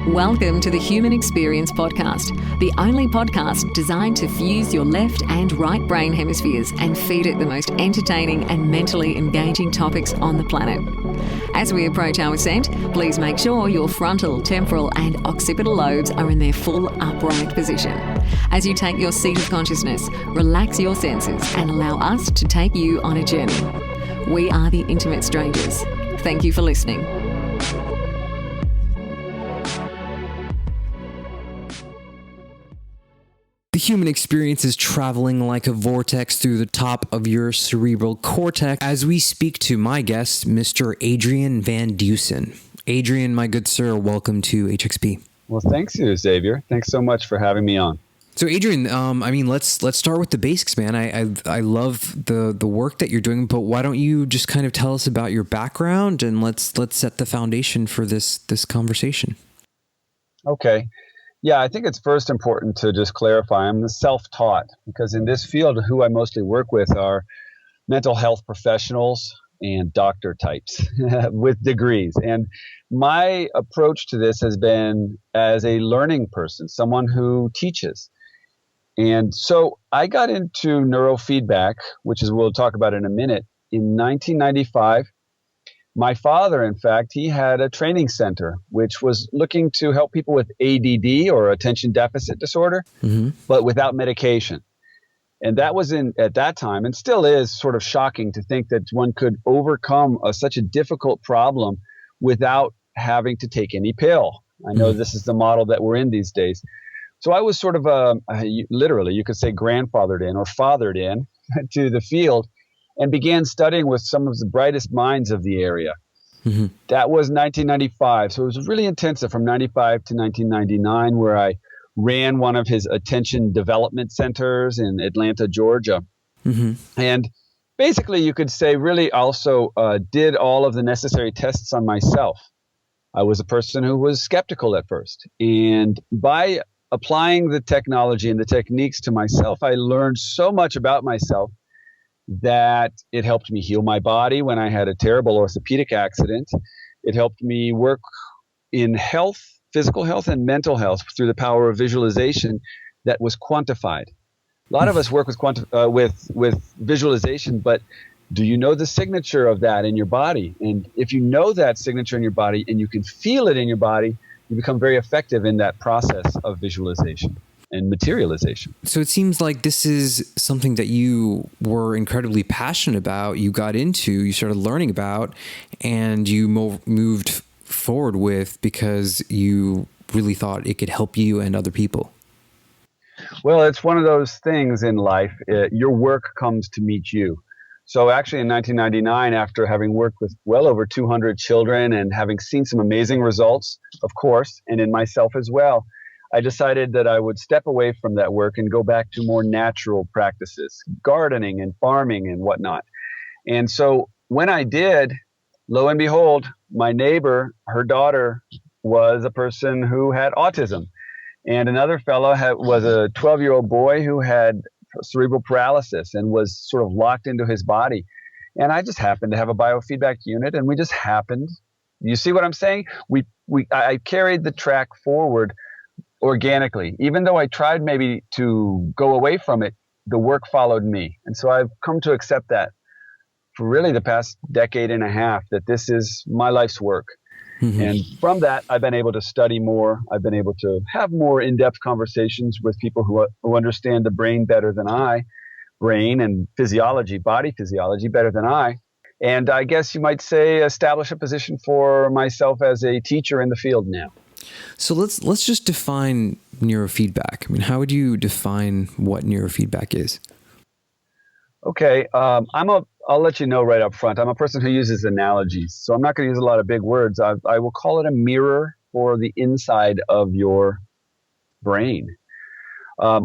Welcome to the Human Experience Podcast, the only podcast designed to fuse your left and right brain hemispheres and feed it the most entertaining and mentally engaging topics on the planet. As we approach our ascent, please make sure your frontal, temporal and occipital lobes are in their full upright position. As you take your seat of consciousness, relax your senses and allow us to take you on a journey. We are the Intimate Strangers. Thank you for listening. The human experience is traveling like a vortex through the top of your cerebral cortex as we speak to my guest, Mr. Adrian Van Deusen. Adrian, my good sir, welcome to HXP. Well, thanks you, Xavier. Thanks so much for having me on. So, Adrian, let's start with the basics, man. I love the work that you're doing, but why don't you just kind of tell us about your background and let's set the foundation for this conversation. Okay. Yeah, I think it's first important to just clarify I'm self-taught because in this field, who I mostly work with are mental health professionals and doctor types with degrees. And my approach to this has been as a learning person, someone who teaches. And so I got into neurofeedback, which is we'll talk about in a minute, in 1995. My father, in fact, he had a training center, which was looking to help people with ADD or attention deficit disorder, but without medication. And that was at that time, and still is sort of shocking to think that one could overcome such a difficult problem without having to take any pill. I know this is the model that we're in these days. So I was sort of literally, you could say grandfathered in or fathered in to the field, and began studying with some of the brightest minds of the area. That was 1995. So it was really intensive from 95 to 1999, where I ran one of his attention development centers in Atlanta, Georgia. And basically, you could say really also did all of the necessary tests on myself. I was a person who was skeptical at first. And by applying the technology and the techniques to myself, I learned so much about myself that it helped me heal my body when I had a terrible orthopedic accident. It helped me work in health, physical health and mental health through the power of visualization that was quantified. A lot of us work with visualization, but do you know the signature of that in your body? And if you know that signature in your body and you can feel it in your body, you become very effective in that process of visualization and materialization. So it seems like this is something that you were incredibly passionate about, you got into, you started learning about, and you moved forward with because you really thought it could help you and other people. Well, it's one of those things in life. Your work comes to meet you. So actually in 1999, after having worked with well over 200 children and having seen some amazing results, of course, and in myself as well, I decided that I would step away from that work and go back to more natural practices, gardening and farming and whatnot. And so when I did, lo and behold, my neighbor, her daughter was a person who had autism. And another fellow was a 12-year-old boy who had cerebral paralysis and was sort of locked into his body. And I just happened to have a biofeedback unit, and we just happened. You see what I'm saying? I carried the track forward organically. Even though I tried maybe to go away from it, the work followed me. And so I've come to accept that for really the past decade and a half, that this is my life's work. And from that, I've been able to study more. I've been able to have more in-depth conversations with people who understand the brain better than I, brain and physiology, body physiology better than I. And I guess you might say establish a position for myself as a teacher in the field now. So let's just define neurofeedback. I mean, how would you define what neurofeedback is? Okay, I'll let you know right up front. I'm a person who uses analogies, so I'm not going to use a lot of big words. I will call it a mirror for the inside of your brain.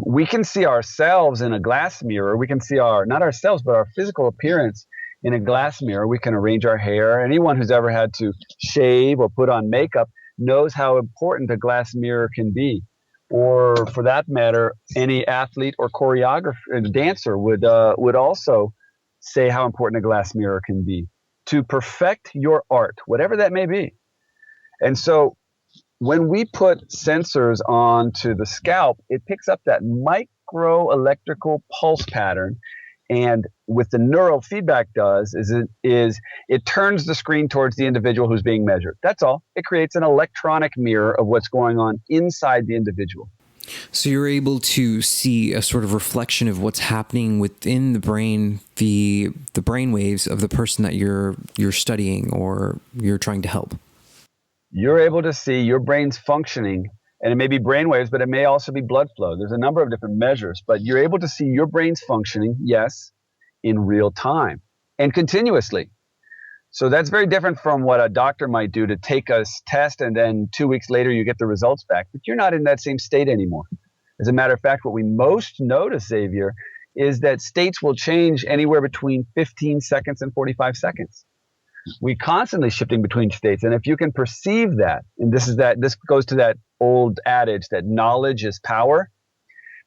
We can see ourselves in a glass mirror. We can see not ourselves, but our physical appearance in a glass mirror. We can arrange our hair. Anyone who's ever had to shave or put on makeup knows how important a glass mirror can be. Or for that matter, any athlete or choreographer, dancer would also say how important a glass mirror can be to perfect your art, whatever that may be. And so when we put sensors onto the scalp, it picks up that micro electrical pulse pattern. And what the neurofeedback does is it turns the screen towards the individual who's being measured. That's all. It creates an electronic mirror of what's going on inside the individual. So you're able to see a sort of reflection of what's happening within the brain, the brain waves of the person that you're studying or you're trying to help. You're able to see your brain's functioning, and it may be brain waves, but it may also be blood flow. There's a number of different measures, but you're able to see your brain's functioning, yes, in real time and continuously. So that's very different from what a doctor might do to take a test and then 2 weeks later you get the results back. But you're not in that same state anymore. As a matter of fact, what we most notice, Xavier, is that states will change anywhere between 15 seconds and 45 seconds. We constantly shifting between states. And if you can perceive that, and this goes to that old adage that knowledge is power,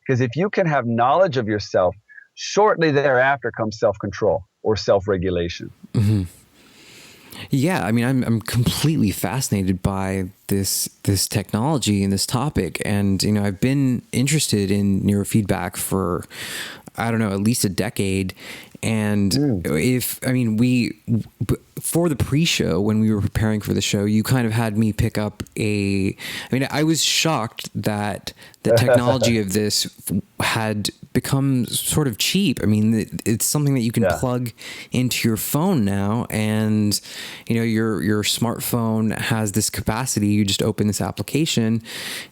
because if you can have knowledge of yourself, shortly thereafter comes self-control or self-regulation. Mm-hmm. Yeah, I mean, I'm completely fascinated by this technology and this topic, and I've been interested in neurofeedback for, I don't know, at least a decade. And for the pre-show, when we were preparing for the show, you kind of had me pick up I was shocked that the technology of this had become sort of cheap. I mean, it's something that you can plug into your phone now, and your smartphone has this capacity. You just open this application,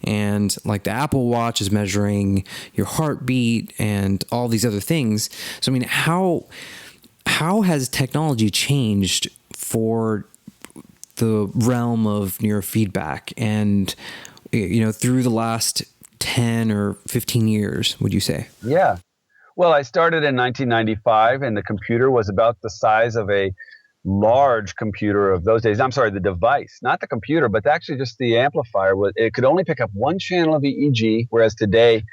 and like the Apple Watch is measuring your heartbeat and all these other things. So I mean, how has technology changed for the realm of neurofeedback and through the last 10 or 15 years, would you say? Yeah. Well, I started in 1995, and the computer was about the size of a large computer of those days. I'm sorry, the device, not the computer, but actually just the amplifier. It could only pick up one channel of EEG, whereas today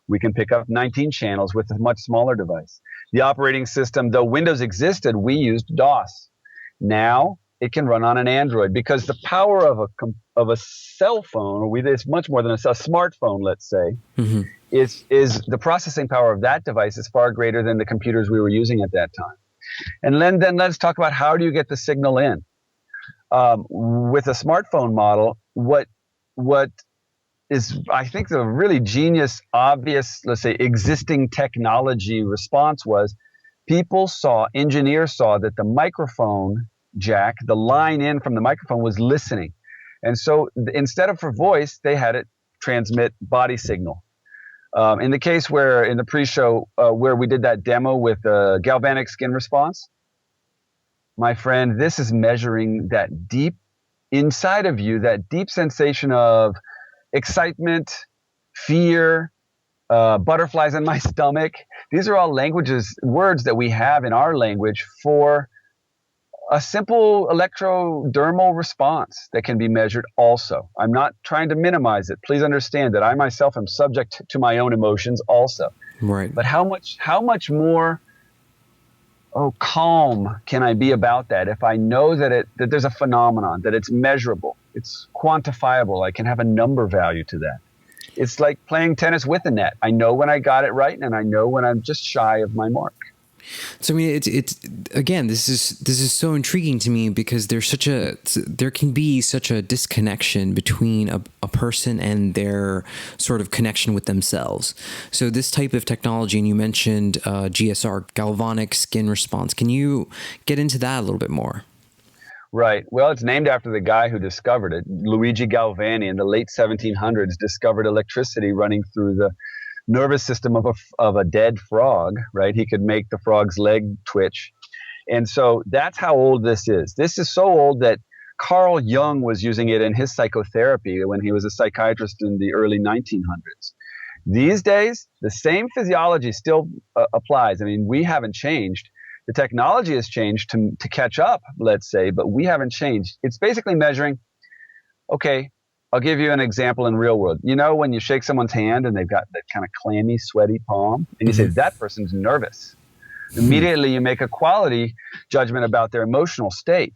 we can pick up 19 channels with a much smaller device. The operating system, though Windows existed, we used DOS. Now it can run on an Android because the power of a cell phone, or it's much more than a smartphone, let's say, mm-hmm. is the processing power of that device is far greater than the computers we were using at that time. And then let's talk about how do you get the signal in. With a smartphone model, what is, I think, the really genius, obvious, let's say, existing technology response was engineers saw that the microphone jack, the line in from the microphone, was listening. And so instead of for voice, they had it transmit body signal. In the case where in the pre-show where we did that demo with the galvanic skin response, my friend, this is measuring that deep inside of you, that deep sensation of excitement, fear, butterflies in my stomach. These are all words that we have in our language for a simple electrodermal response that can be measured also. I'm not trying to minimize it. Please understand that I myself am subject to my own emotions also. Right. But how much more calm can I be about that if I know that there's a phenomenon, that it's measurable, it's quantifiable, I can have a number value to that. It's like playing tennis with a net. I know when I got it right, and I know when I'm just shy of my mark. So I mean, it's again, this is so intriguing to me because there can be such a disconnection between a person and their sort of connection with themselves. So this type of technology, and you mentioned GSR, galvanic skin response. Can you get into that a little bit more? Right. Well, it's named after the guy who discovered it. Luigi Galvani in the late 1700s discovered electricity running through the nervous system of a dead frog, right? He could make the frog's leg twitch. And so that's how old this is. This is so old that Carl Jung was using it in his psychotherapy when he was a psychiatrist in the early 1900s. These days, the same physiology still applies. I mean, we haven't changed. The technology has changed to catch up, let's say, but we haven't changed. It's basically measuring, okay, I'll give you an example in real world. You know, when you shake someone's hand and they've got that kind of clammy, sweaty palm, and you say, that person's nervous. Immediately you make a quality judgment about their emotional state.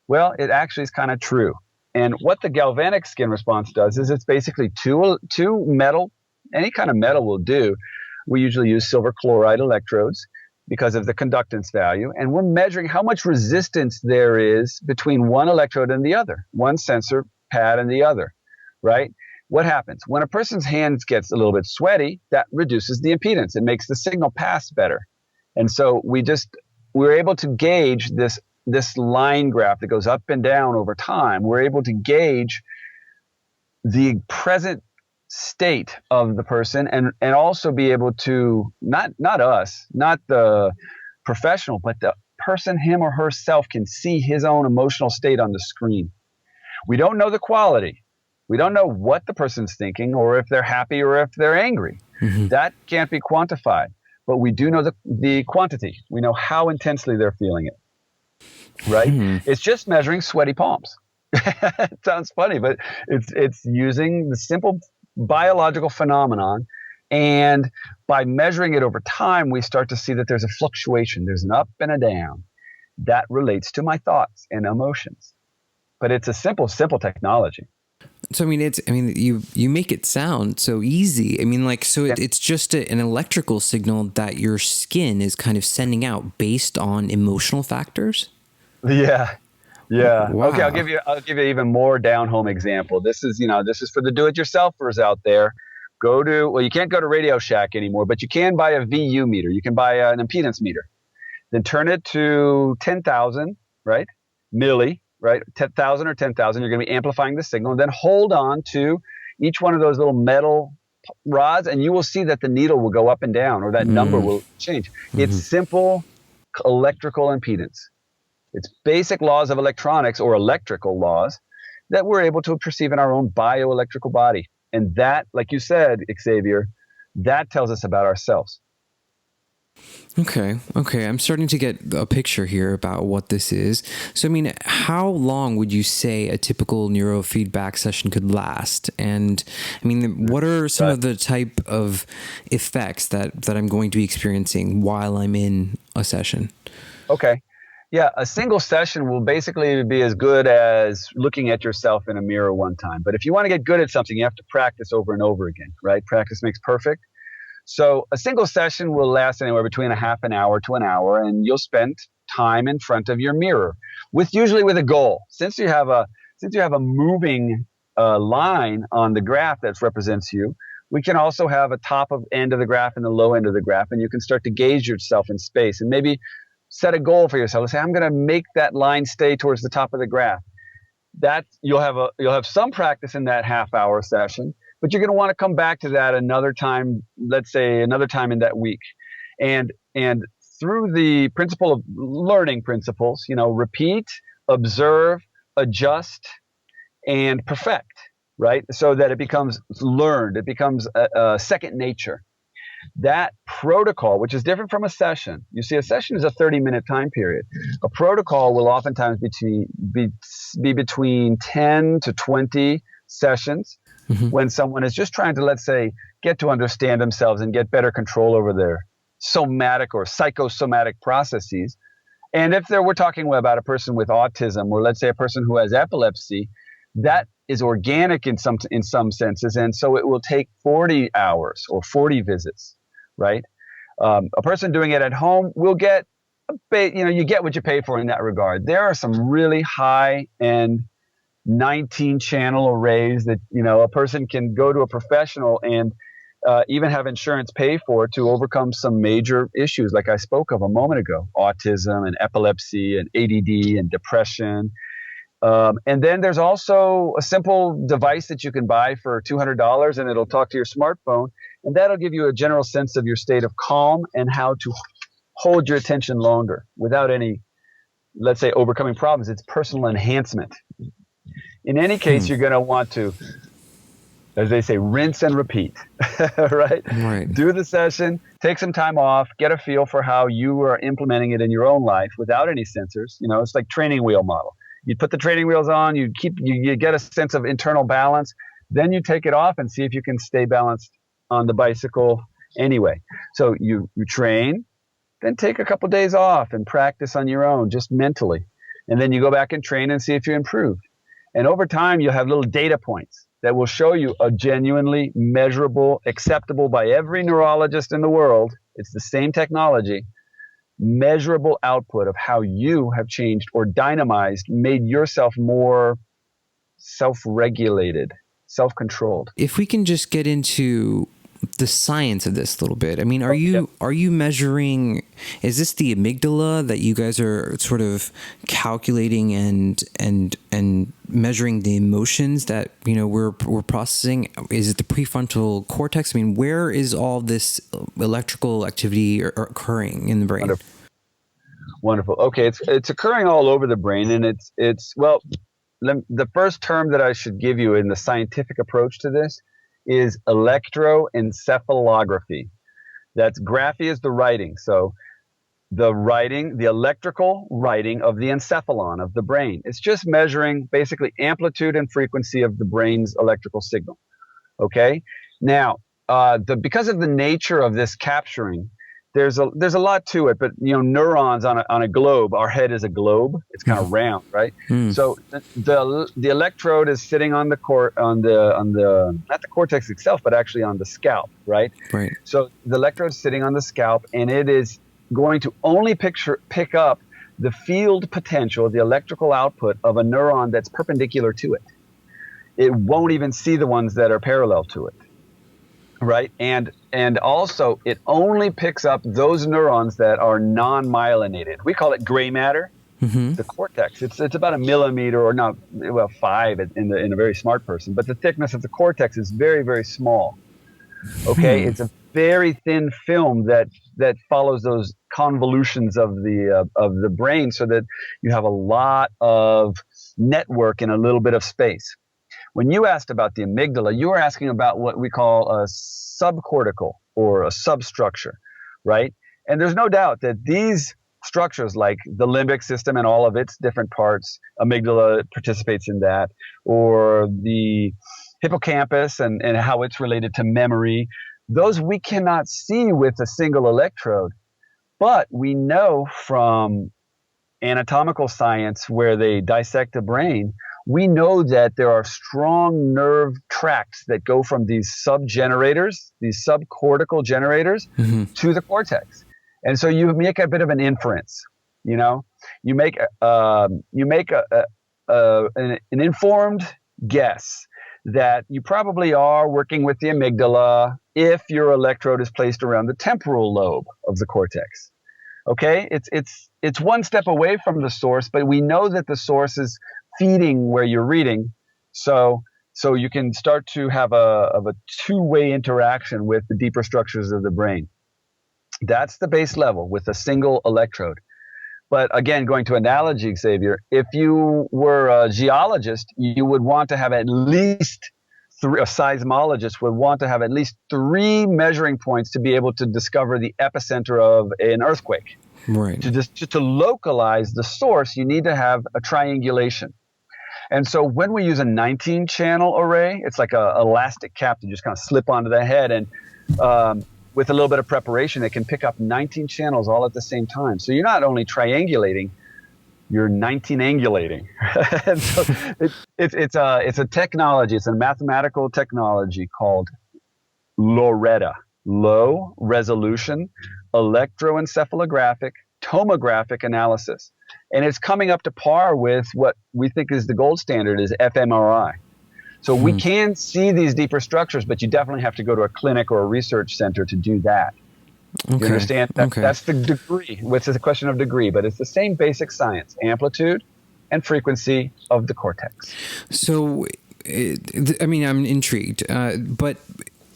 Well, it actually is kind of true. And what the galvanic skin response does is it's basically two metal, any kind of metal will do. We usually use silver chloride electrodes because of the conductance value. And we're measuring how much resistance there is between one electrode and the other, one sensor pad and the other, right? What happens? When a person's hands gets a little bit sweaty, that reduces the impedance. It makes the signal pass better. And so we're able to gauge this line graph that goes up and down over time. We're able to gauge the present state of the person and also be able to, not us, not the professional, but the person, him or herself, can see his own emotional state on the screen. We don't know the quality. We don't know what the person's thinking or if they're happy or if they're angry. Mm-hmm. That can't be quantified, but we do know the quantity. We know how intensely they're feeling it, right? Mm-hmm. It's just measuring sweaty palms. It sounds funny, but it's using the simple biological phenomenon, and by measuring it over time, we start to see that there's a fluctuation. There's an up and a down that relates to my thoughts and emotions. But it's a simple technology. So you make it sound so easy. It's just an electrical signal that your skin is kind of sending out based on emotional factors. Yeah. Wow. Okay, I'll give you even more down-home example. This is for the do-it-yourselfers out there. You can't go to Radio Shack anymore, but you can buy a VU meter. You can buy an impedance meter. Then turn it to 10,000, right? Milli, right? 10,000 or 10,000. You're going to be amplifying the signal. And then hold on to each one of those little metal rods, and you will see that the needle will go up and down, or that number will change. Mm-hmm. It's simple electrical impedance. It's basic laws of electronics or electrical laws that we're able to perceive in our own bioelectrical body. And that, like you said, Xavier, that tells us about ourselves. Okay. I'm starting to get a picture here about what this is. So, how long would you say a typical neurofeedback session could last? And, what are some of the type of effects that I'm going to be experiencing while I'm in a session? Okay. Yeah, a single session will basically be as good as looking at yourself in a mirror one time. But if you want to get good at something, you have to practice over and over again, right? Practice makes perfect. So a single session will last anywhere between a half an hour to an hour, and you'll spend time in front of your mirror, usually with a goal. Since you have a moving line on the graph that represents you, we can also have a top end of the graph and the low end of the graph, and you can start to gauge yourself in space and maybe set a goal for yourself. Let's say I'm going to make that line stay towards the top of the graph. That you'll have some practice in that half-hour session, but you're going to want to come back to that another time. Let's say another time in that week, and through the principle of learning principles, repeat, observe, adjust, and perfect. Right, so that it becomes learned. It becomes a second nature. That protocol, which is different from a session. You see, a session is a 30-minute time period. A protocol will oftentimes be between 10 to 20 sessions when someone is just trying to, let's say, get to understand themselves and get better control over their somatic or psychosomatic processes. And if we're talking about a person with autism, or let's say a person who has epilepsy, that is organic in some senses, and so it will take 40 hours or 40 visits, right? A person doing it at home will get you get what you pay for in that regard. There are some really high-end 19-channel arrays that a person can go to a professional and even have insurance pay for to overcome some major issues, like I spoke of a moment ago: autism and epilepsy and ADD and depression. And then there's also a simple device that you can buy for $200, and it'll talk to your smartphone, and that'll give you a general sense of your state of calm and how to hold your attention longer without any, let's say, overcoming problems. It's personal enhancement. In any case, you're going to want to, as they say, rinse and repeat, right? Do the session, take some time off, get a feel for how you are implementing it in your own life without any sensors. It's like training wheel model. You put the training wheels on, you get a sense of internal balance, then you take it off and see if you can stay balanced on the bicycle anyway. So you train, then take a couple days off and practice on your own, just mentally. And then you go back and train and see if you improved. And over time, you'll have little data points that will show you a genuinely measurable, acceptable by every neurologist in the world. It's the same technology, measurable output of how you have changed or dynamized, made yourself more self-regulated, self-controlled. If we can just get into the science of this a little bit. I mean, are you measuring, is this the amygdala that you guys are sort of calculating and measuring the emotions that, you know, we're processing? Is it the prefrontal cortex? I mean, where is all this electrical activity occurring in the brain? Wonderful. Okay, it's occurring all over the brain, and it's well, the first term that I should give you in the scientific approach to this is electroencephalography. That's graphy is the writing. So the writing, the electrical writing of the encephalon of the brain. It's just measuring basically amplitude and frequency of the brain's electrical signal. Okay. Now, because of the nature of this capturing, there's a lot to it, but you know, neurons on a globe, our head is a globe. It's kind of round, right? So the electrode is sitting on the not the cortex itself, but actually on the scalp, right? Right. So the electrode is sitting on the scalp, and it is going to only pick up the field potential, the electrical output of a neuron that's perpendicular to it. It won't even see the ones that are parallel to it. Right. And also it only picks up those neurons that are non-myelinated. We call it gray matter, the cortex. It's about 1 millimeter or not, well, 5 in a very smart person. But the thickness of the cortex is very, very small. Okay. It's a very thin film that follows those convolutions of the brain, so that you have a lot of network in a little bit of space. When you asked about the amygdala, you were asking about what we call a subcortical or a substructure, right? And there's no doubt that these structures, like the limbic system and all of its different parts, amygdala participates in that, or the hippocampus and how it's related to memory, those we cannot see with a single electrode. But we know from anatomical science, where they dissect the brain, we know that there are strong nerve tracts that go from these subgenerators, these subcortical generators, to the cortex. And so you make a bit of an inference, you know, you make an informed guess that you probably are working with the amygdala if your electrode is placed around the temporal lobe of the cortex. Okay, it's one step away from the source, but we know that the source is feeding where you're reading, so you can start to have a two-way interaction with the deeper structures of the brain. That's the base level with a single electrode. But again, going to analogy, Xavier, if you were a geologist, you would want to have at least a seismologist would want to have at least 3 measuring points to be able to discover the epicenter of an earthquake. Right. To localize the source, you need to have a triangulation. And so when we use a 19-channel array, it's like a elastic cap to just kind of slip onto the head, and with a little bit of preparation, it can pick up 19 channels all at the same time. So you're not only triangulating, you're 19-angulating. And so it's a technology, it's a mathematical technology called LORETA, low resolution electroencephalographic tomographic analysis. And it's coming up to par with what we think is the gold standard, is fMRI. So we can see these deeper structures, but you definitely have to go to a clinic or a research center to do that. Okay. You understand? That's the degree. It's a question of degree, but it's the same basic science, amplitude and frequency of the cortex. So, I mean, I'm intrigued, but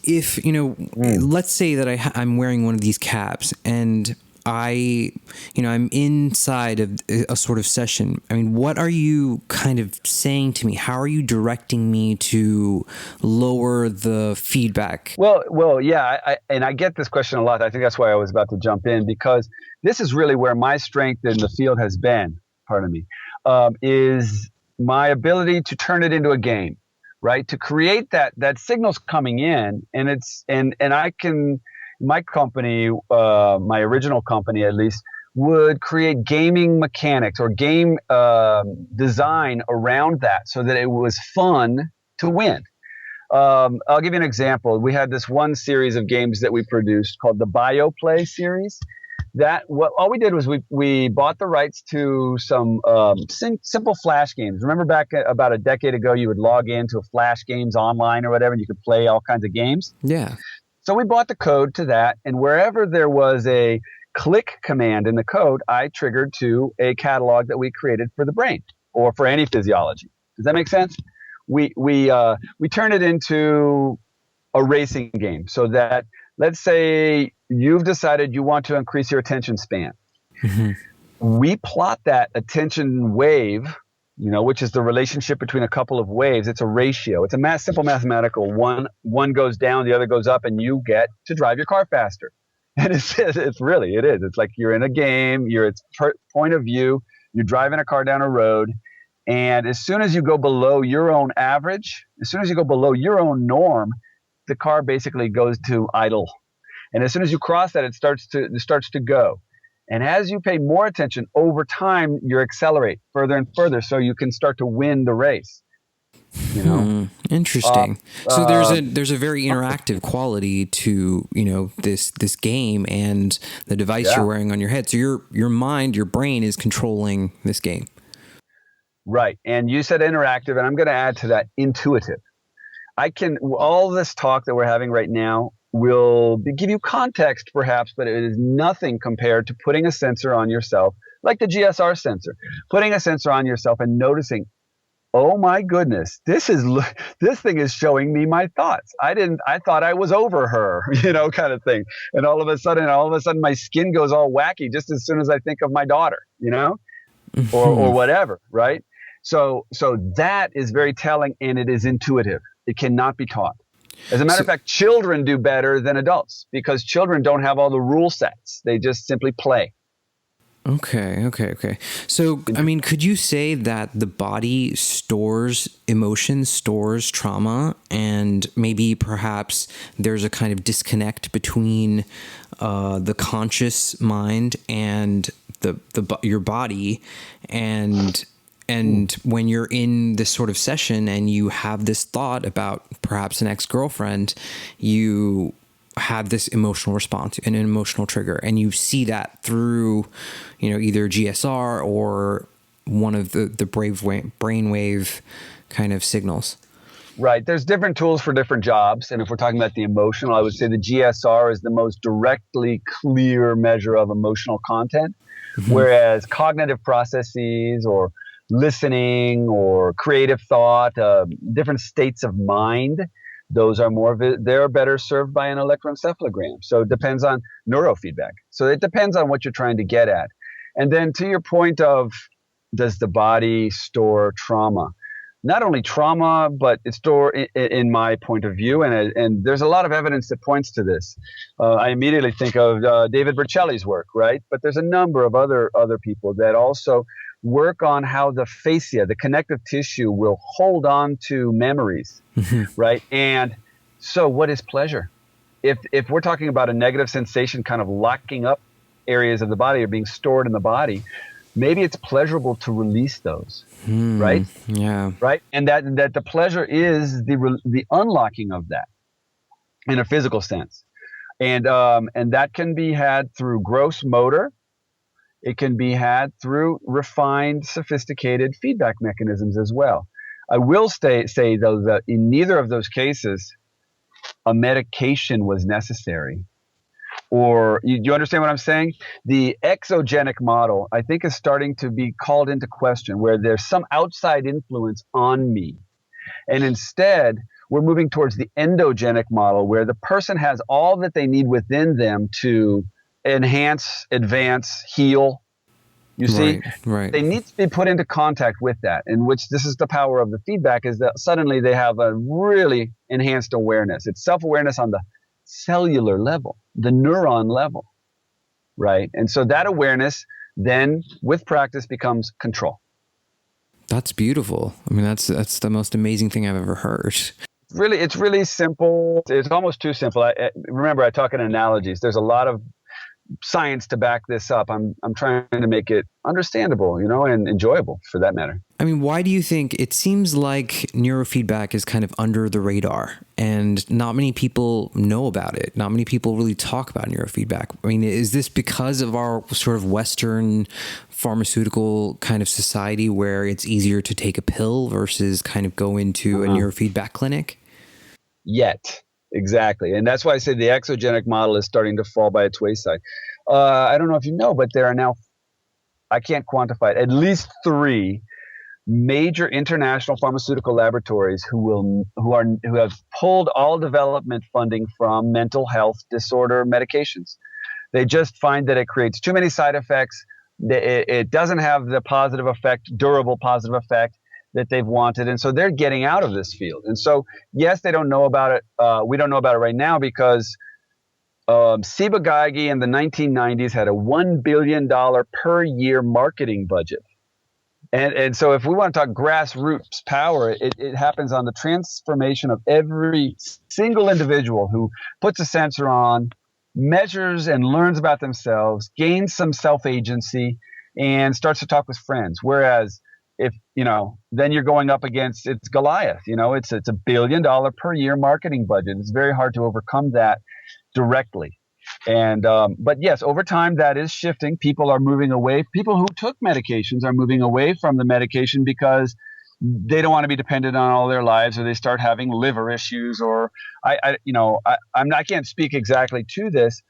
if, you know, let's say that I'm wearing one of these caps and I'm inside of a sort of session. I mean, what are you kind of saying to me? How are you directing me to lower the feedback? Well, yeah. I get this question a lot. I think that's why I was about to jump in, because this is really where my strength in the field has been, is my ability to turn it into a game, right? To create that signal's coming in, and I can, my company, my original company at least, would create gaming mechanics or game design around that so that it was fun to win. I'll give you an example. We had this one series of games that we produced called the BioPlay series. All we did was we bought the rights to some simple flash games. Remember back about a decade ago, you would log into Flash Games online or whatever, and you could play all kinds of games. Yeah. So we bought the code to that, and wherever there was a click command in the code, I triggered to a catalog that we created for the brain or for any physiology. Does that make sense? We turn it into a racing game so that, let's say you've decided you want to increase your attention span. Mm-hmm. We plot that attention wave, which is the relationship between a couple of waves. It's a ratio. It's a simple mathematical. One goes down, the other goes up, and you get to drive your car faster. And it is. It's like you're in a game. You're its point of view. You're driving a car down a road. And as soon as you go below your own average, as soon as you go below your own norm, the car basically goes to idle. And as soon as you cross that, it starts to go. And as you pay more attention over time, you accelerate further and further so you can start to win the race. Interesting. So there's a very interactive quality to, this game and the device you're wearing on your head. So your mind, your brain is controlling this game. Right. And you said interactive, and I'm going to add to that intuitive. All this talk that we're having right now will give you context perhaps, but it is nothing compared to putting a sensor on yourself, like the GSR sensor, putting a sensor on yourself and noticing, oh my goodness, this thing is showing me my thoughts. I thought I was over her, kind of thing. And all of a sudden my skin goes all wacky just as soon as I think of my daughter, or whatever. Right. So that is very telling, and it is intuitive. It cannot be taught. As a matter of fact, children do better than adults because children don't have all the rule sets. They just simply play. Okay. So, could you say that the body stores emotions, stores trauma, and maybe perhaps there's a kind of disconnect between the conscious mind and your body, and when you're in this sort of session and you have this thought about perhaps an ex-girlfriend, you have this emotional response, an emotional trigger, and you see that through, either GSR or one of the brainwave kind of signals. Right. There's different tools for different jobs. And if we're talking about the emotional, I would say the GSR is the most directly clear measure of emotional content, whereas cognitive processes or listening or creative thought, different states of mind, those are they're better served by an electroencephalogram. So it depends on neurofeedback. So it depends on what you're trying to get at. And then to your point of, does the body store trauma? Not only trauma, but it's stored in my point of view. And there's a lot of evidence that points to this. I immediately think of David Berceli's work, right? But there's a number of other people that also work on how the fascia, the connective tissue, will hold on to memories, right? And so what is pleasure? If we're talking about a negative sensation kind of locking up areas of the body or being stored in the body, maybe it's pleasurable to release those, right? Yeah. Right? And that the pleasure is the unlocking of that in a physical sense. And that can be had through gross motor. It can be had through refined, sophisticated feedback mechanisms as well. I will say, though, that in neither of those cases, a medication was necessary. Or you understand what I'm saying? The exogenic model, I think, is starting to be called into question, where there's some outside influence on me. And instead, we're moving towards the endogenic model, where the person has all that they need within them to enhance, advance, heal. You see, right. They need to be put into contact with that, in which this is the power of the feedback, is that suddenly they have a really enhanced awareness. It's self-awareness on the cellular level, the neuron level, right? And so that awareness then, with practice, becomes control. That's beautiful. That's the most amazing thing I've ever heard. It's really simple. It's almost too simple. Remember, I talk in analogies. There's a lot of science to back this up. I'm trying to make it understandable, and enjoyable for that matter. I mean, why do you think it seems like neurofeedback is kind of under the radar and not many people know about it? Not many people really talk about neurofeedback. I mean, is this because of our sort of Western pharmaceutical kind of society where it's easier to take a pill versus kind of go into a neurofeedback clinic? Exactly. And that's why I say the exogenic model is starting to fall by its wayside. I don't know if you know, but there are now, I can't quantify it, at least 3 major international pharmaceutical laboratories who have pulled all development funding from mental health disorder medications. They just find that it creates too many side effects. It doesn't have the positive effect, durable positive effect that they've wanted. And so they're getting out of this field. And so, yes, they don't know about it. We don't know about it right now because Ciba-Geigy in the 1990s had a $1 billion per year marketing budget. And so if we want to talk grassroots power, it happens on the transformation of every single individual who puts a sensor on, measures and learns about themselves, gains some self-agency, and starts to talk with friends. Whereas if, then you're going up against, it's Goliath, it's a $1 billion per year marketing budget. It's very hard to overcome that directly. And, but yes, over time that is shifting. People are moving away. People who took medications are moving away from the medication because they don't want to be dependent on all their lives, or they start having liver issues, or I can't speak exactly to this.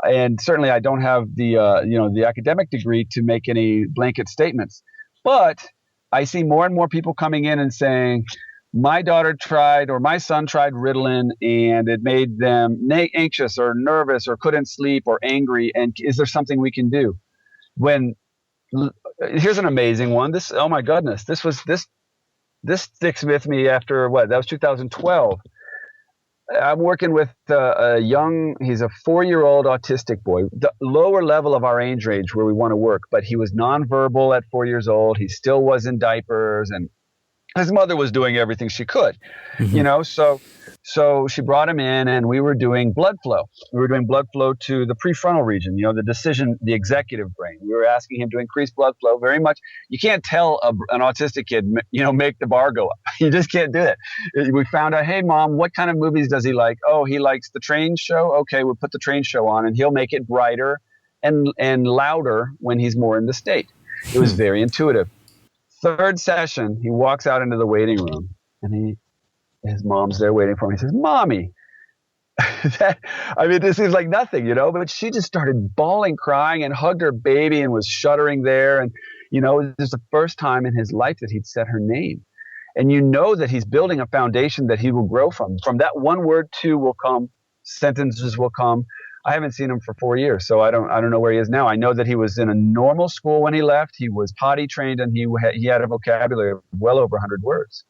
And certainly I don't have the academic degree to make any blanket statements, but I see more and more people coming in and saying, my daughter tried, or my son tried Ritalin, and it made them anxious or nervous or couldn't sleep or angry. And is there something we can do? Here's an amazing one. Oh my goodness, this sticks with me after what? That was 2012. I'm working with he's a 4-year-old autistic boy, the lower level of our age range where we want to work, but he was nonverbal at 4 years old. He still was in diapers, and his mother was doing everything she could, so she brought him in, and we were doing blood flow. We were doing blood flow to the prefrontal region, the executive brain. We were asking him to increase blood flow very much. You can't tell an autistic kid, make the bar go up. You just can't do it. We found out, hey, Mom, what kind of movies does he like? Oh, he likes the train show. Okay, we'll put the train show on, and he'll make it brighter and louder when he's more in the state. It was very intuitive. 3rd session, he walks out into the waiting room, and his mom's there waiting for him. He says, Mommy. This seems like nothing, but she just started bawling, crying, and hugged her baby and was shuddering there. And, it was the first time in his life that he'd said her name. And that he's building a foundation that he will grow from. From that one word, 2 will come, sentences will come. I haven't seen him for 4 years, so I don't know where he is now. I know that he was in a normal school when he left. He was potty trained, and he had a vocabulary of well over 100 words.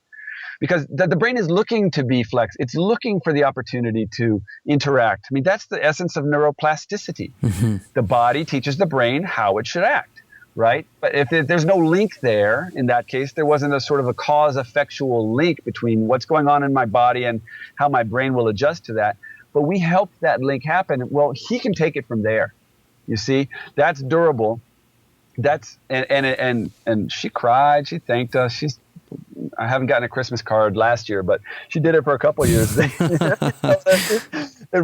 Because the brain is looking to be flex. It's looking for the opportunity to interact. That's the essence of neuroplasticity. Mm-hmm. The body teaches the brain how it should act, right? But if there's no link there, in that case, there wasn't a sort of a cause-effectual link between what's going on in my body and how my brain will adjust to that. But we helped that link happen. Well, he can take it from there. You see, that's durable. That's and she cried. She thanked us. I haven't gotten a Christmas card last year, but she did it for a couple of years. It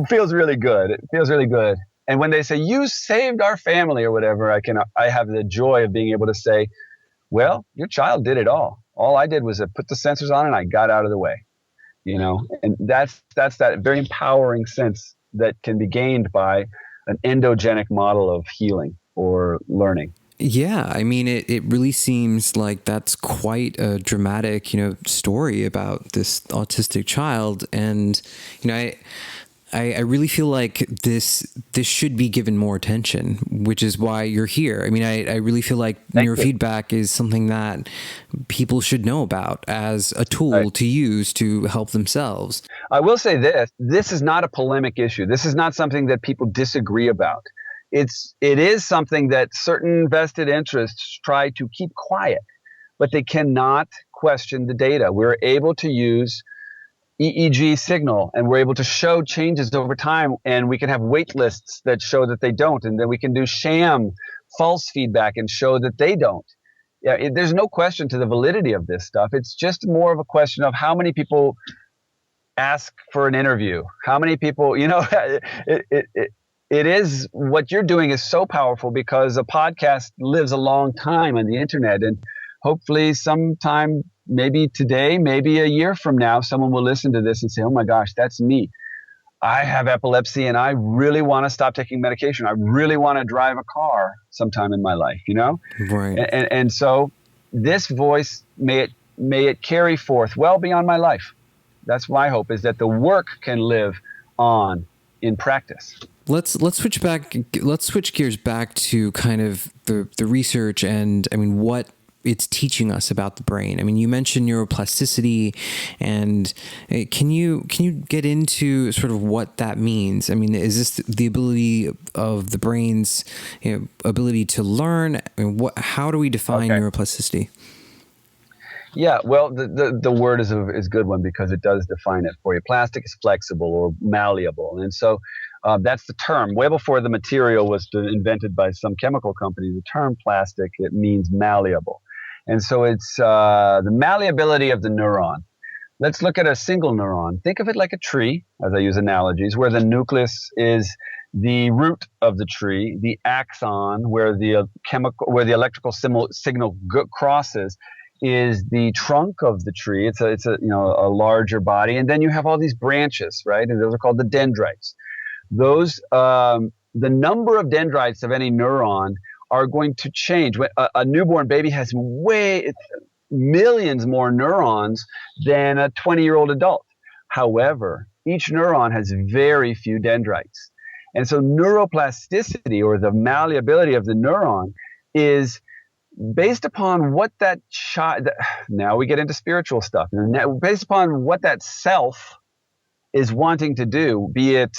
feels really good. It feels really good. And when they say you saved our family or whatever, I have the joy of being able to say, well, your child did it all. All I did was put the sensors on and I got out of the way. And that's that very empowering sense that can be gained by an endogenic model of healing or learning. Yeah, it really seems like that's quite a dramatic, story about this autistic child, and I really feel like this should be given more attention, which is why you're here. I really feel like neurofeedback is something that people should know about as a tool to use to help themselves. I will say this is not a polemic issue. This is not something that people disagree about. It is something that certain vested interests try to keep quiet, but they cannot question the data. We're able to use EEG signal, and we're able to show changes over time, and we can have wait lists that show that they don't, and then we can do sham false feedback and show that they don't. Yeah, there's no question to the validity of this stuff. It's just more of a question of how many people ask for an interview, how many people, it is, what you're doing is so powerful because a podcast lives a long time on the internet, and hopefully sometime, maybe today, maybe a year from now, someone will listen to this and say, oh my gosh, that's me. I have epilepsy and I really want to stop taking medication. I really want to drive a car sometime in my life, Right. And so this voice, may it carry forth well beyond my life. That's my hope, is that the work can live on in practice. Let's switch gears back to kind of the research and, what it's teaching us about the brain. You mentioned neuroplasticity, and can you get into sort of what that means? Is this the ability of the brain's ability to learn? How do we define neuroplasticity? Yeah, well, the word is a good one because it does define it for you. Plastic is flexible or malleable, and so that's the term. Way before the material was invented by some chemical company, the term plastic, it means malleable. And so it's the malleability of the neuron. Let's look at a single neuron. Think of it like a tree, as I use analogies, where the nucleus is the root of the tree, the axon, where the electrical signal crosses, is the trunk of the tree. It's a larger body, and then you have all these branches, right? And those are called the dendrites. Those the number of dendrites of any neuron are going to change. A newborn baby has millions more neurons than a 20-year-old adult. However, each neuron has very few dendrites. And so neuroplasticity, or the malleability of the neuron, is based upon what that child, now we get into spiritual stuff, based upon what that self is wanting to do, be it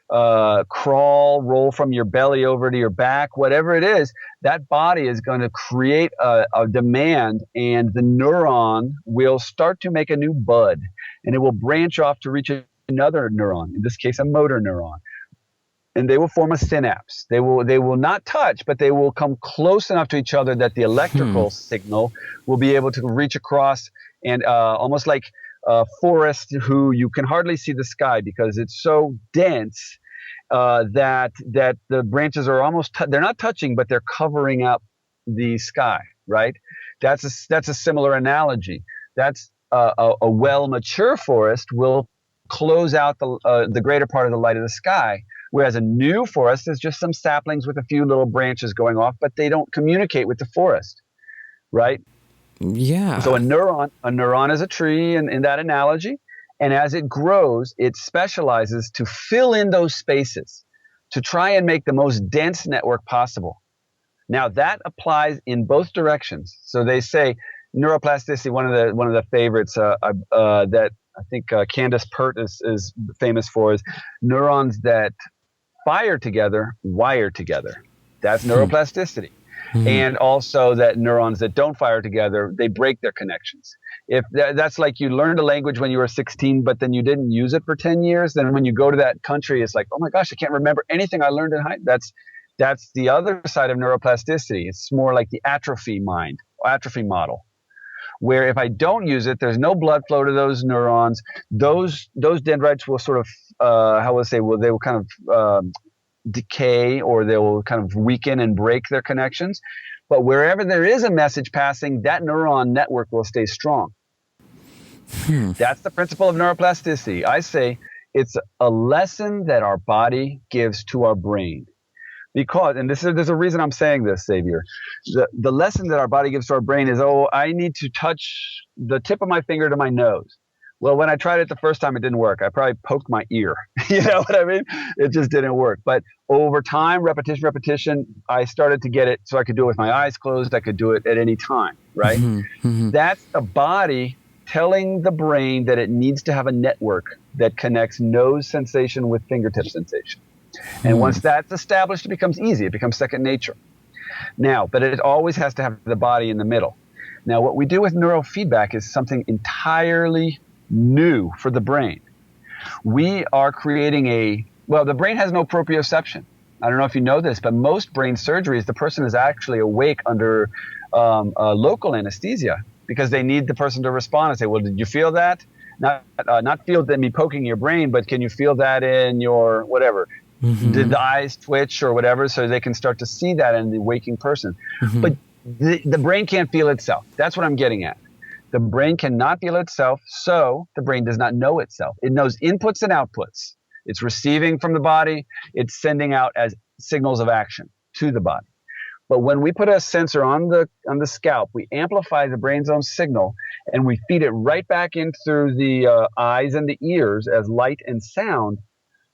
crawl, roll from your belly over to your back, whatever it is, that body is going to create a demand, and the neuron will start to make a new bud, and it will branch off to reach another neuron, in this case a motor neuron, and they will form a synapse. They will not touch, but they will come close enough to each other that the electrical signal will be able to reach across, and almost like a forest who you can hardly see the sky because it's so dense that the branches are almost they're not touching, but they're covering up the sky, right? That's a similar analogy. That's a well mature forest will close out the greater part of the light of the sky, whereas a new forest is just some saplings with a few little branches going off, but they don't communicate with the forest, right? Yeah. So a neuron is a tree in that analogy. And as it grows, it specializes to fill in those spaces, to try and make the most dense network possible. Now that applies in both directions. So they say neuroplasticity, one of the favorites that I think Candace Pert is famous for, is neurons that fire together, wire together. That's neuroplasticity. And also that neurons that don't fire together, they break their connections. If that's like you learned a language when you were 16, but then you didn't use it for 10 years, then when you go to that country, it's like, oh my gosh, I can't remember anything I learned in high. That's the other side of neuroplasticity. It's more like the atrophy model, where if I don't use it, there's no blood flow to those neurons. Those dendrites will sort of, they will kind of decay, or they will kind of weaken and break their connections. But wherever there is a message passing, that neuron network will stay strong. That's the principle of neuroplasticity. I say it's a lesson that our body gives to our brain. Because, and there's a reason I'm saying this, Xavier. The lesson that our body gives to our brain is, I need to touch the tip of my finger to my nose. Well, when I tried it the first time, it didn't work. I probably poked my ear. You know what I mean? It just didn't work. But over time, repetition, I started to get it so I could do it with my eyes closed. I could do it at any time, right? That's the body telling the brain that it needs to have a network that connects nose sensation with fingertip sensation. And once that's established, it becomes easy. It becomes second nature. Now, but it always has to have the body in the middle. Now, what we do with neurofeedback is something entirely new for the brain. We are creating the brain has no proprioception. I don't know if you know this, but most brain surgeries, the person is actually awake under local anesthesia because they need the person to respond and say, well, did you feel that? Not feel me poking your brain, but can you feel that in your whatever? Mm-hmm. Did the eyes twitch or whatever, so they can start to see that in the waking person. Mm-hmm. But the brain can't feel itself. That's what I'm getting at. The brain cannot feel itself, so the brain does not know itself. It knows inputs and outputs. It's receiving from the body. It's sending out as signals of action to the body. But when we put a sensor on the scalp, we amplify the brain's own signal, and we feed it right back in through the eyes and the ears as light and sound.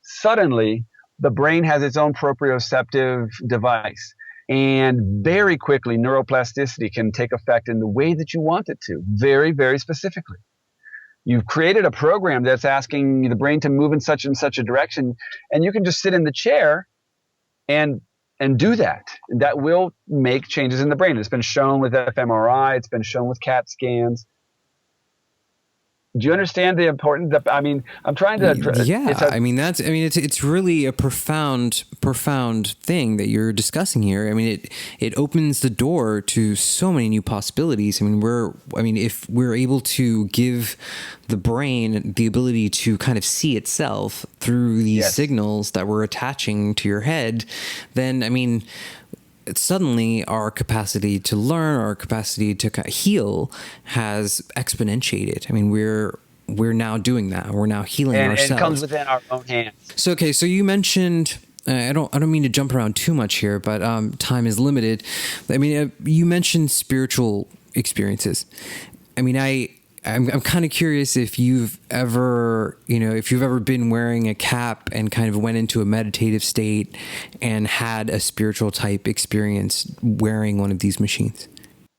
Suddenly, the brain has its own proprioceptive device. And very quickly, neuroplasticity can take effect in the way that you want it to, very, very specifically. You've created a program that's asking the brain to move in such and such a direction, and you can just sit in the chair and do that. That will make changes in the brain. It's been shown with fMRI. It's been shown with CAT scans. Do you understand the importance? I mean, I'm trying to. It's really a profound thing that you're discussing here. I mean, it opens the door to so many new possibilities. I mean, if we're able to give the brain the ability to kind of see itself through these signals that we're attaching to your head, then I mean, suddenly our capacity to learn, our capacity to heal has exponentiated. I mean, we're now doing that. We're now healing ourselves. And it comes within our own hands. So, okay. So you mentioned, I don't mean to jump around too much here, but time is limited. I mean, you mentioned spiritual experiences. I mean, I'm kind of curious if you've ever been wearing a cap and kind of went into a meditative state and had a spiritual type experience wearing one of these machines.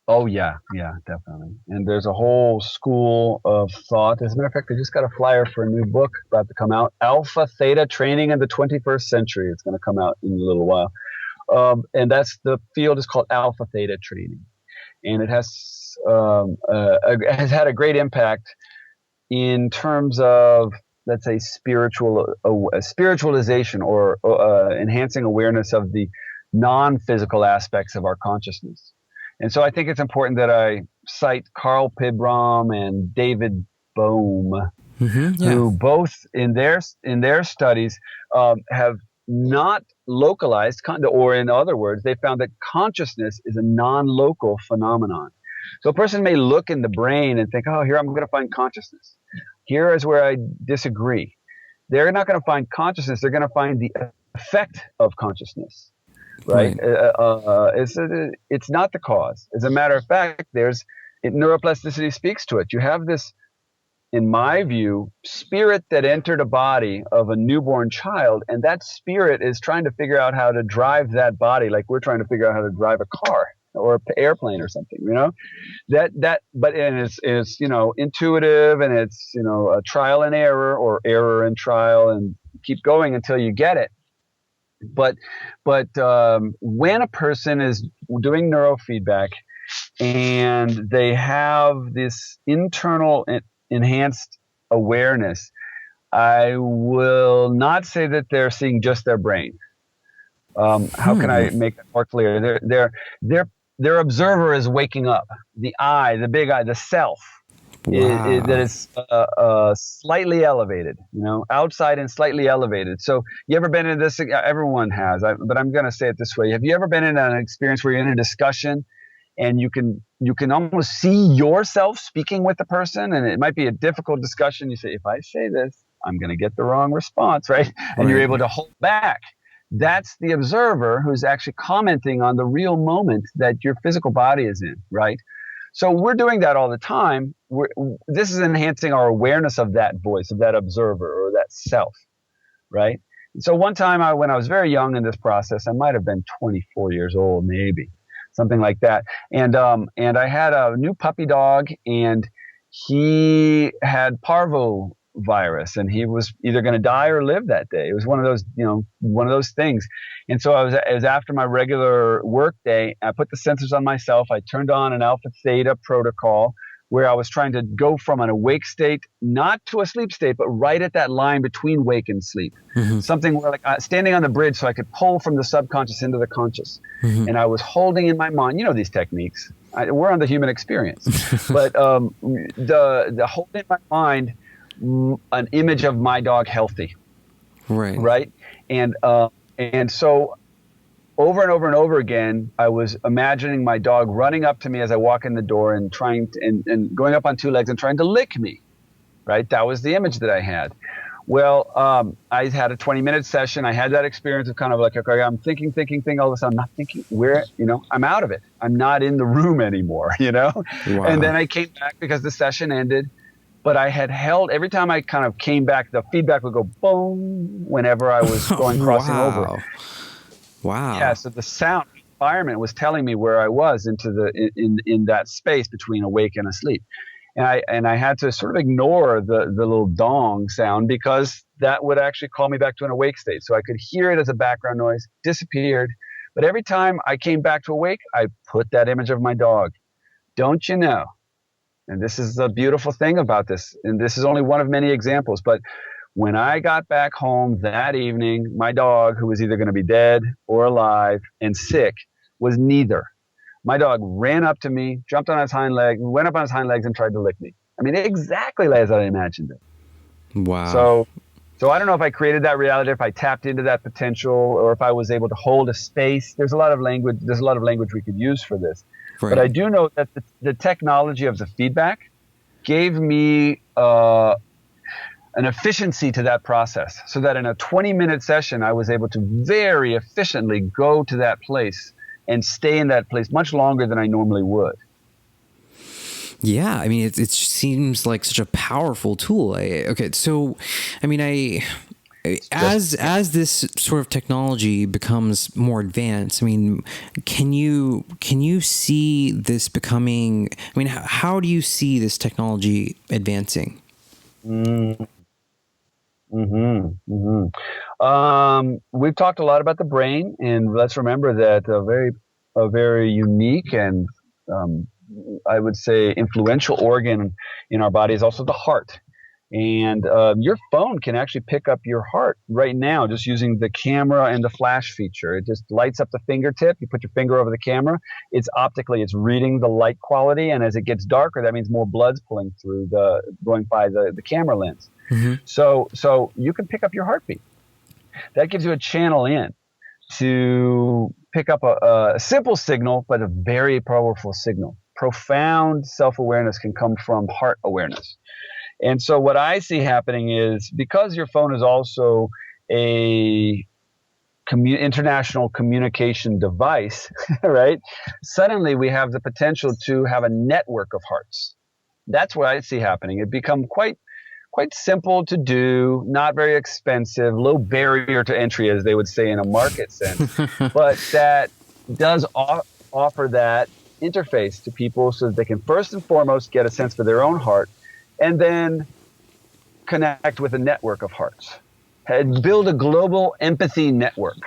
Oh, yeah, definitely. And there's a whole school of thought. As a matter of fact, I just got a flyer for a new book about to come out, Alpha Theta Training in the 21st Century. It's going to come out in a little while. And the field is called Alpha Theta Training. And it has had a great impact in terms of, let's say, spiritualization or enhancing awareness of the non-physical aspects of our consciousness. And so I think it's important that I cite Carl Pibram and David Bohm, who both in their studies have not localized, or in other words, they found that consciousness is a non-local phenomenon. So a person may look in the brain and think, oh, here I'm going to find consciousness. Here is where I disagree. They're not going to find consciousness. They're going to find the effect of consciousness, right? It's not the cause. As a matter of fact, neuroplasticity speaks to it. You have this, in my view, spirit that entered a body of a newborn child, and that spirit is trying to figure out how to drive that body, like we're trying to figure out how to drive a car or an airplane or something, but it's intuitive, and it's a trial and error, or error and trial, and keep going until you get it. But when a person is doing neurofeedback and they have this internal enhanced awareness, I will not say that they're seeing just their brain. How can I make that more clear? Their observer is waking up. The eye, the big eye, the self, that is slightly elevated, outside and slightly elevated. So you ever been in this? Everyone has, but I'm going to say it this way. Have you ever been in an experience where you're in a discussion and you can almost see yourself speaking with the person, and it might be a difficult discussion. You say, if I say this, I'm going to get the wrong response, right? And you're able to hold back. That's the observer who's actually commenting on the real moment that your physical body is in, right? So we're doing that all the time. This is enhancing our awareness of that voice, of that observer or that self, right? And so one time when I was very young in this process, I might have been 24 years old, maybe, something like that. And I had a new puppy dog, and he had parvo virus, and he was either going to die or live that day. It was one of those things. And so it was after my regular work day. I put the sensors on myself. I turned on an alpha theta protocol where I was trying to go from an awake state, not to a sleep state, but right at that line between wake and sleep. Something where, like, standing on the bridge so I could pull from the subconscious into the conscious. And I was holding in my mind, these techniques. We're on the human experience. But the holding in my mind an image of my dog healthy. Right. And so over and over and over again, I was imagining my dog running up to me as I walk in the door and trying to, and going up on two legs and trying to lick me. Right. That was the image that I had. Well, I had a 20-minute session. I had that experience of kind of like, okay, I'm thinking. All of a sudden, I'm not thinking. I'm out of it. I'm not in the room anymore. Wow. And then I came back because the session ended. But I had held, every time I kind of came back, the feedback would go boom whenever I was crossing over. Wow. Yeah, so the sound environment was telling me where I was in that space between awake and asleep. And I had to sort of ignore the little dong sound because that would actually call me back to an awake state. So I could hear it as a background noise, disappeared. But every time I came back to awake, I put that image of my dog. Don't you know? And this is the beautiful thing about this. And this is only one of many examples. But when I got back home that evening, my dog, who was either going to be dead or alive and sick, was neither. My dog ran up to me, jumped on his hind leg, went up on his hind legs and tried to lick me. I mean, exactly as I imagined it. Wow. So I don't know if I created that reality, if I tapped into that potential, or if I was able to hold a space. There's a lot of language we could use for this. Right. But I do know that the technology of the feedback gave me an efficiency to that process, so that in a 20-minute session, I was able to very efficiently go to that place and stay in that place much longer than I normally would. Yeah, I mean, it seems like such a powerful tool. As this sort of technology becomes more advanced, I mean, can you see this becoming? I mean, how do you see this technology advancing? We've talked a lot about the brain, and let's remember that a very unique and I would say influential organ in our body is also the heart. And your phone can actually pick up your heart right now just using the camera and the flash feature. It just lights up the fingertip. You put your finger over the camera. It's reading the light quality. And as it gets darker, that means more blood's pulling through going by the camera lens. So you can pick up your heartbeat. That gives you a channel in to pick up a simple signal, but a very powerful signal. Profound self-awareness can come from heart awareness. And so what I see happening is, because your phone is also a international communication device, right? Suddenly we have the potential to have a network of hearts. That's what I see happening. It become quite simple to do, not very expensive, low barrier to entry, as they would say in a market sense. But that does offer that interface to people so that they can first and foremost get a sense for their own heart, and then connect with a network of hearts and build a global empathy network.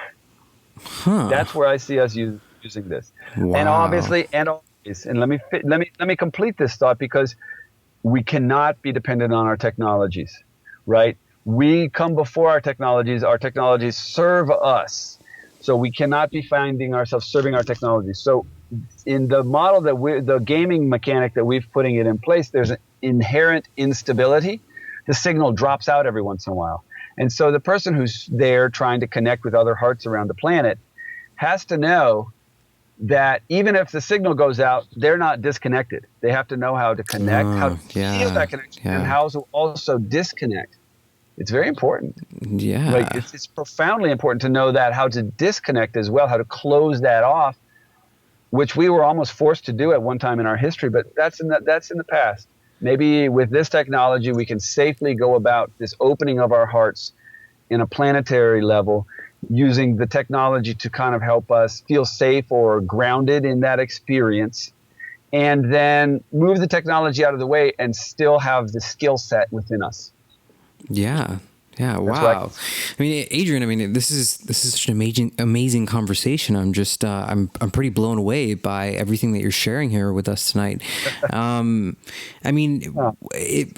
That's where I see us using this. Wow. And obviously, and let me complete this thought, because we cannot be dependent on our technologies, right? We come before our technologies. Our technologies serve us. So we cannot be finding ourselves serving our technologies. So in the model the gaming mechanic that we've putting it in place, there's an inherent instability. The signal drops out every once in a while. And so the person who's there trying to connect with other hearts around the planet has to know that even if the signal goes out, they're not disconnected. They have to know how to connect, how to feel that connection, and how to also disconnect. It's very important. Yeah. Like it's profoundly important to know that, how to disconnect as well, how to close that off, which we were almost forced to do at one time in our history, but that's in the past. Maybe with this technology, we can safely go about this opening of our hearts in a planetary level, using the technology to kind of help us feel safe or grounded in that experience, and then move the technology out of the way and still have the skill set within us. Yeah. Yeah. Wow. I mean, Adrian, I mean, this is such an amazing conversation. I'm just, I'm pretty blown away by everything that you're sharing here with us tonight. I mean,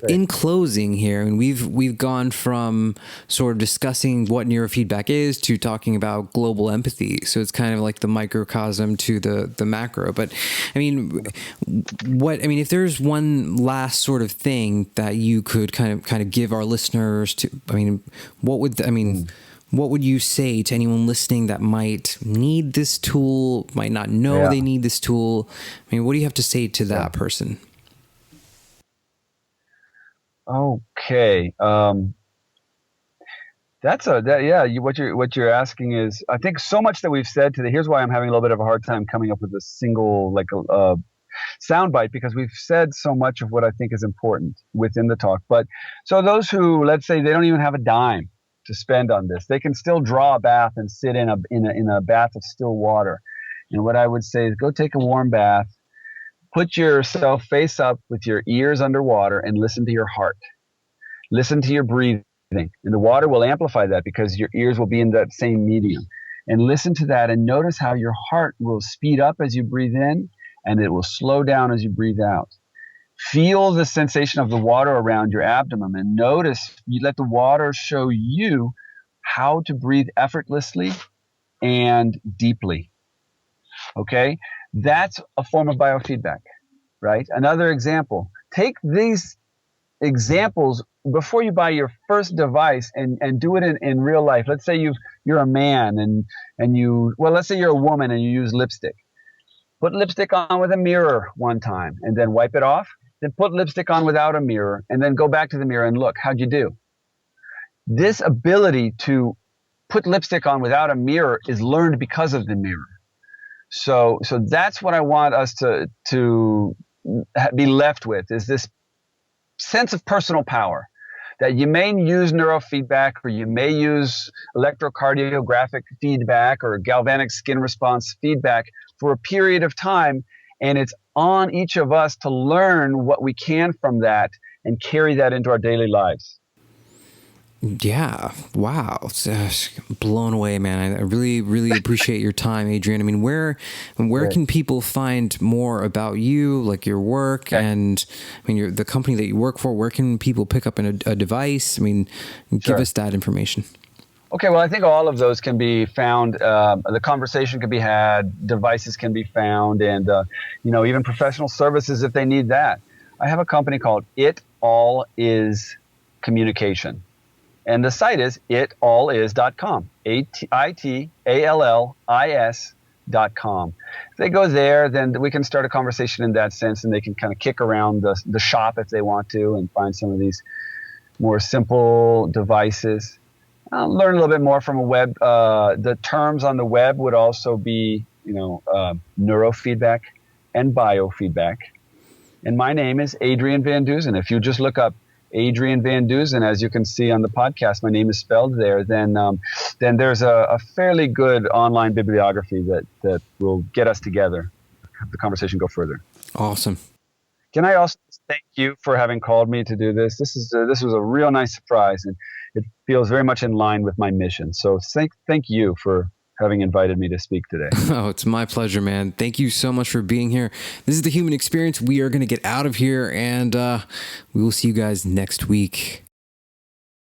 in closing here, I mean, we've gone from sort of discussing what neurofeedback is to talking about global empathy. So it's kind of like the microcosm to the macro. But I mean, if there's one last sort of thing that you could kind of give our listeners to, what would you say to anyone listening that might need this tool, might not know they need this tool? I mean, what do you have to say to that person? Okay. What you're asking is, I think so much that we've said today. Here's why I'm having a little bit of a hard time coming up with a single, soundbite, because we've said so much of what I think is important within the talk. But so those who, let's say, they don't even have a dime to spend on this, they can still draw a bath and sit in a bath of still water. And what I would say is, go take a warm bath, put yourself face up with your ears underwater, and listen to your heart. Listen to your breathing, and the water will amplify that because your ears will be in that same medium. And listen to that, and notice how your heart will speed up as you breathe in, and it will slow down as you breathe out. Feel the sensation of the water around your abdomen, and notice, you let the water show you how to breathe effortlessly and deeply. Okay? That's a form of biofeedback, right? Another example. Take these examples before you buy your first device and do it in real life. Let's say you're a man let's say you're a woman and you use lipstick. Put lipstick on with a mirror one time and then wipe it off. Then put lipstick on without a mirror and then go back to the mirror and look. How'd you do? This ability to put lipstick on without a mirror is learned because of the mirror. So that's what I want us to be left with, is this sense of personal power. That you may use neurofeedback, or you may use electrocardiographic feedback or galvanic skin response feedback for a period of time, and it's on each of us to learn what we can from that and carry that into our daily lives. Yeah. Wow. It's blown away, man. I really, really appreciate your time, Adrian. I mean, where can people find more about you, like your work, and I mean, the company that you work for? Where can people pick up a device? I mean, give us that information. Okay. Well, I think all of those can be found. The conversation can be had, devices can be found, and, even professional services if they need that. I have a company called It All Is Communication. And the site is itallis.com, itallis.com. If they go there, then we can start a conversation in that sense, and they can kind of kick around the shop if they want to and find some of these more simple devices. Learn a little bit more from a web. The terms on the web would also be, neurofeedback and biofeedback. And my name is Adrian Van Deusen. If you just look up Adrian Van Deusen, as you can see on the podcast, my name is spelled there, then there's a fairly good online bibliography that will get us together, have the conversation go further. Awesome. Can I also thank you for having called me to do this? This was a real nice surprise, and it feels very much in line with my mission. So thank you for having invited me to speak today. Oh, it's my pleasure, man. Thank you so much for being here. This is The Human Experience. We are going to get out of here, and we will see you guys next week.